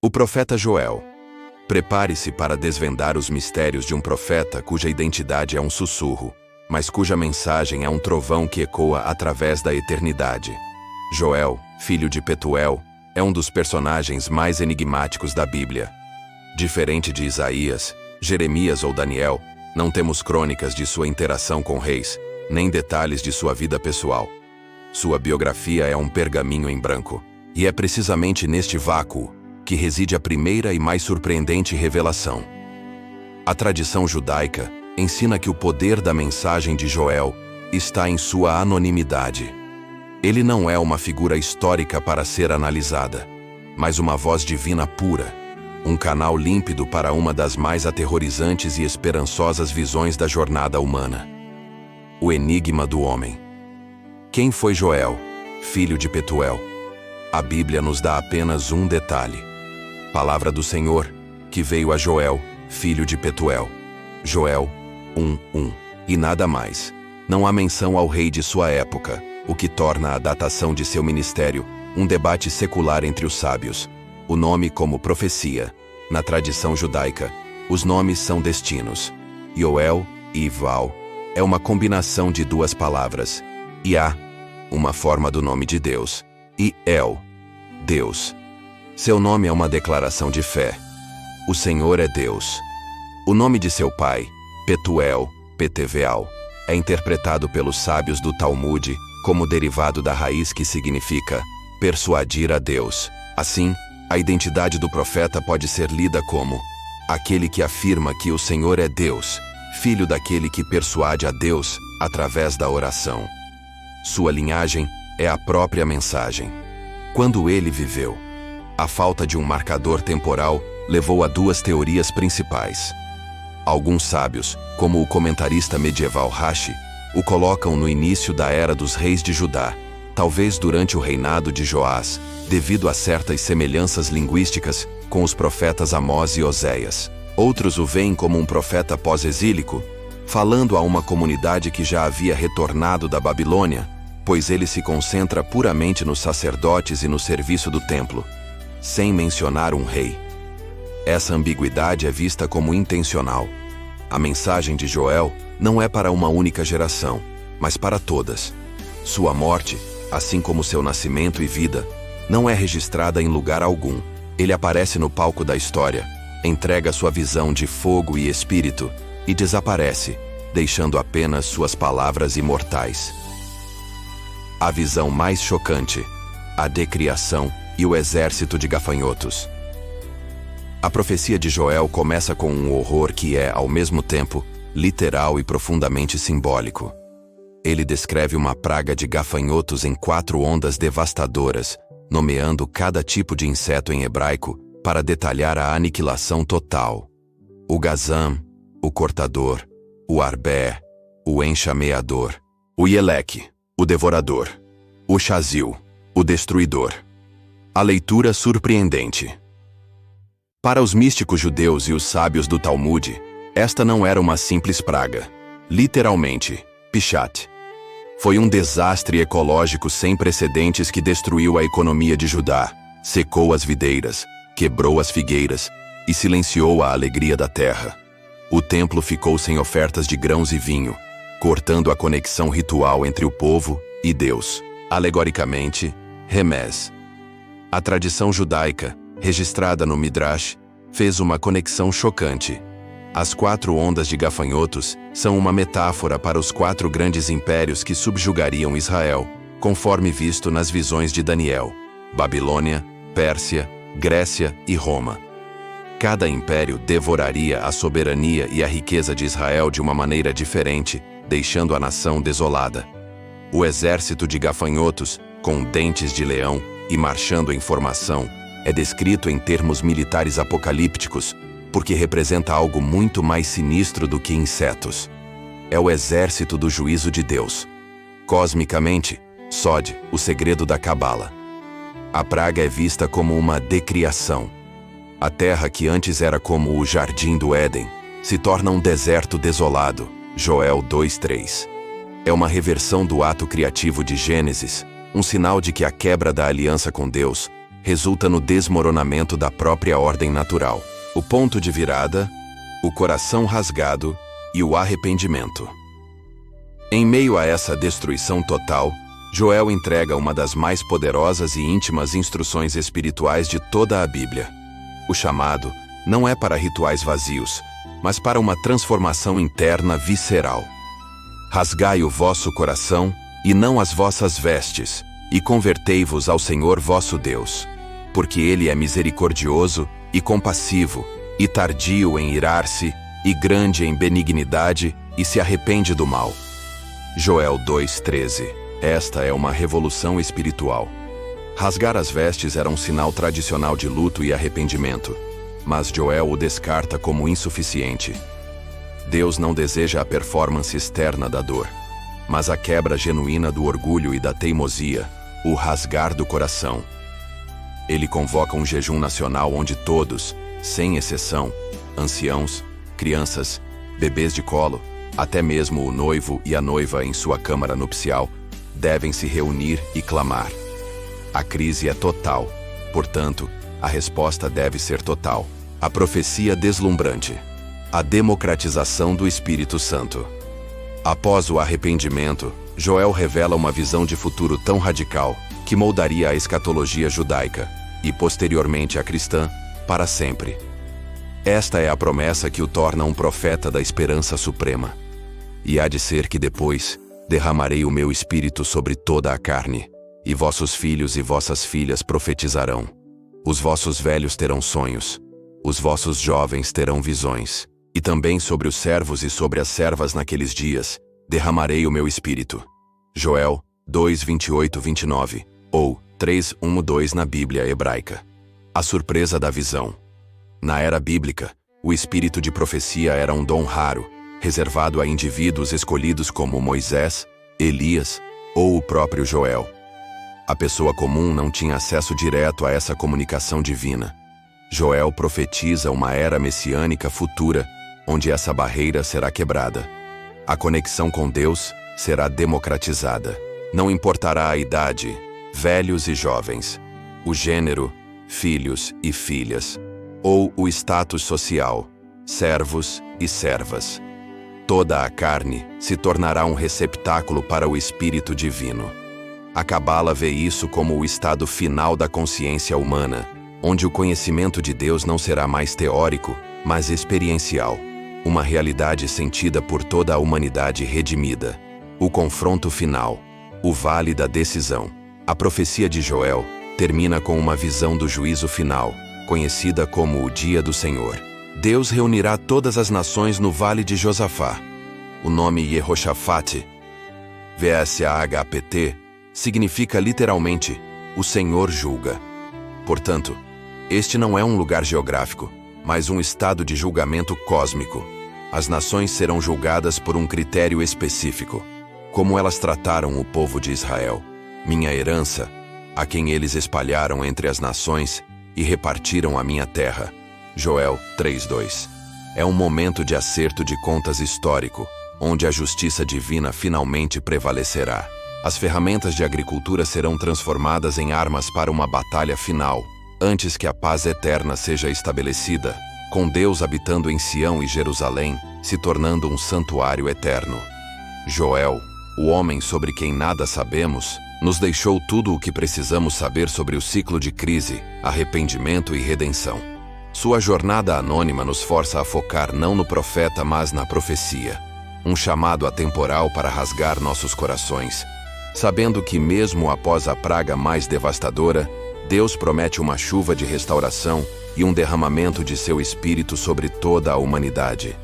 O profeta Joel. Prepare-se para desvendar os mistérios de um profeta cuja identidade é um sussurro, mas cuja mensagem é um trovão que ecoa através da eternidade. Joel, filho de Petuel, é um dos personagens mais enigmáticos da Bíblia. Diferente de Isaías, Jeremias ou Daniel, não temos crônicas de sua interação com reis, nem detalhes de sua vida pessoal. Sua biografia é um pergaminho em branco, e é precisamente neste vácuo que reside a primeira e mais surpreendente revelação. A tradição judaica ensina que o poder da mensagem de Joel está em sua anonimidade. Ele não é uma figura histórica para ser analisada, mas uma voz divina pura, um canal límpido para uma das mais aterrorizantes e esperançosas visões da jornada humana. O enigma do homem. Quem foi Joel, filho de Petuel? A Bíblia nos dá apenas um detalhe. Palavra do Senhor, que veio a Joel, filho de Petuel. Joel 1:1. E nada mais. Não há menção ao rei de sua época, o que torna a datação de seu ministério um debate secular entre os sábios. O nome como profecia. Na tradição judaica, os nomes são destinos. Yoel e Ival é uma combinação de duas palavras. Iá, uma forma do nome de Deus, e El, Deus. Seu nome é uma declaração de fé. O Senhor é Deus. O nome de seu pai, Petuel, Peteveal, é interpretado pelos sábios do Talmude como derivado da raiz que significa persuadir a Deus. Assim, a identidade do profeta pode ser lida como aquele que afirma que o Senhor é Deus, filho daquele que persuade a Deus através da oração. Sua linhagem é a própria mensagem. Quando ele viveu, a falta de um marcador temporal levou a duas teorias principais. Alguns sábios, como o comentarista medieval Rashi, o colocam no início da era dos reis de Judá, talvez durante o reinado de Joás, devido a certas semelhanças linguísticas com os profetas Amós e Oséias. Outros o veem como um profeta pós-exílico, falando a uma comunidade que já havia retornado da Babilônia, pois ele se concentra puramente nos sacerdotes e no serviço do templo, sem mencionar um rei. Essa ambiguidade é vista como intencional. A mensagem de Joel não é para uma única geração, mas para todas. Sua morte, assim como seu nascimento e vida, não é registrada em lugar algum. Ele aparece no palco da história, entrega sua visão de fogo e espírito e desaparece, deixando apenas suas palavras imortais. A visão mais chocante, a decriação e o exército de gafanhotos. A profecia de Joel começa com um horror que é, ao mesmo tempo, literal e profundamente simbólico. Ele descreve uma praga de gafanhotos em 4 ondas devastadoras, nomeando cada tipo de inseto em hebraico para detalhar a aniquilação total. O gazam, o cortador, o arbé, o enxameador, o ieleque, o devorador, o chazil, o destruidor. A leitura surpreendente. Para os místicos judeus e os sábios do Talmude, esta não era uma simples praga. Literalmente, Pishat. Foi um desastre ecológico sem precedentes que destruiu a economia de Judá, secou as videiras, quebrou as figueiras e silenciou a alegria da terra. O templo ficou sem ofertas de grãos e vinho, cortando a conexão ritual entre o povo e Deus. Alegoricamente, Remés. A tradição judaica, registrada no Midrash, fez uma conexão chocante. As 4 ondas de gafanhotos são uma metáfora para os 4 grandes impérios que subjugariam Israel, conforme visto nas visões de Daniel: Babilônia, Pérsia, Grécia e Roma. Cada império devoraria a soberania e a riqueza de Israel de uma maneira diferente, deixando a nação desolada. O exército de gafanhotos, com dentes de leão e marchando em formação, é descrito em termos militares apocalípticos, porque representa algo muito mais sinistro do que insetos. É o exército do juízo de Deus. Cosmicamente, Sod, o segredo da Cabala. A praga é vista como uma decriação. A terra que antes era como o jardim do Éden, se torna um deserto desolado. Joel 2:3. É uma reversão do ato criativo de Gênesis, um sinal de que a quebra da aliança com Deus resulta no desmoronamento da própria ordem natural. O ponto de virada, o coração rasgado e o arrependimento. Em meio a essa destruição total, Joel entrega uma das mais poderosas e íntimas instruções espirituais de toda a Bíblia. O chamado não é para rituais vazios, mas para uma transformação interna visceral. Rasgai o vosso coração e não as vossas vestes, e convertei-vos ao Senhor vosso Deus, porque Ele é misericordioso e compassivo, e tardio em irar-se, e grande em benignidade, e se arrepende do mal. Joel 2:13. Esta é uma revolução espiritual. Rasgar as vestes era um sinal tradicional de luto e arrependimento, mas Joel o descarta como insuficiente. Deus não deseja a performance externa da dor, mas a quebra genuína do orgulho e da teimosia, o rasgar do coração. Ele convoca um jejum nacional onde todos, sem exceção, anciãos, crianças, bebês de colo, até mesmo o noivo e a noiva em sua câmara nupcial, devem se reunir e clamar. A crise é total, portanto, a resposta deve ser total. A profecia deslumbrante. A democratização do Espírito Santo. Após o arrependimento, Joel revela uma visão de futuro tão radical que moldaria a escatologia judaica, e posteriormente a cristã, para sempre. Esta é a promessa que o torna um profeta da esperança suprema. E há de ser que depois derramarei o meu espírito sobre toda a carne, e vossos filhos e vossas filhas profetizarão. Os vossos velhos terão sonhos, os vossos jovens terão visões, e também sobre os servos e sobre as servas naqueles dias derramarei o meu espírito. Joel 2:28-29, ou 3:1-2 na Bíblia hebraica. A surpresa da visão. Na era bíblica, o espírito de profecia era um dom raro, reservado a indivíduos escolhidos como Moisés, Elias ou o próprio Joel. A pessoa comum não tinha acesso direto a essa comunicação divina. Joel profetiza uma era messiânica futura, onde essa barreira será quebrada. A conexão com Deus será democratizada. Não importará a idade, velhos e jovens, o gênero, filhos e filhas, ou o status social, servos e servas. Toda a carne se tornará um receptáculo para o Espírito Divino. A Cabala vê isso como o estado final da consciência humana, onde o conhecimento de Deus não será mais teórico, mas experiencial. Uma realidade sentida por toda a humanidade redimida. O confronto final. O vale da decisão. A profecia de Joel termina com uma visão do juízo final, conhecida como o Dia do Senhor. Deus reunirá todas as nações no Vale de Josafá. O nome Yehoshafate, VSAHPT, significa literalmente, o Senhor julga. Portanto, este não é um lugar geográfico, mas um estado de julgamento cósmico. As nações serão julgadas por um critério específico, como elas trataram o povo de Israel, minha herança, a quem eles espalharam entre as nações e repartiram a minha terra. Joel 3:2. É um momento de acerto de contas histórico, onde a justiça divina finalmente prevalecerá. As ferramentas de agricultura serão transformadas em armas para uma batalha final, antes que a paz eterna seja estabelecida, com Deus habitando em Sião e Jerusalém, se tornando um santuário eterno. Joel, o homem sobre quem nada sabemos, nos deixou tudo o que precisamos saber sobre o ciclo de crise, arrependimento e redenção. Sua jornada anônima nos força a focar não no profeta, mas na profecia. Um chamado atemporal para rasgar nossos corações, sabendo que mesmo após a praga mais devastadora, Deus promete uma chuva de restauração e um derramamento de seu Espírito sobre toda a humanidade.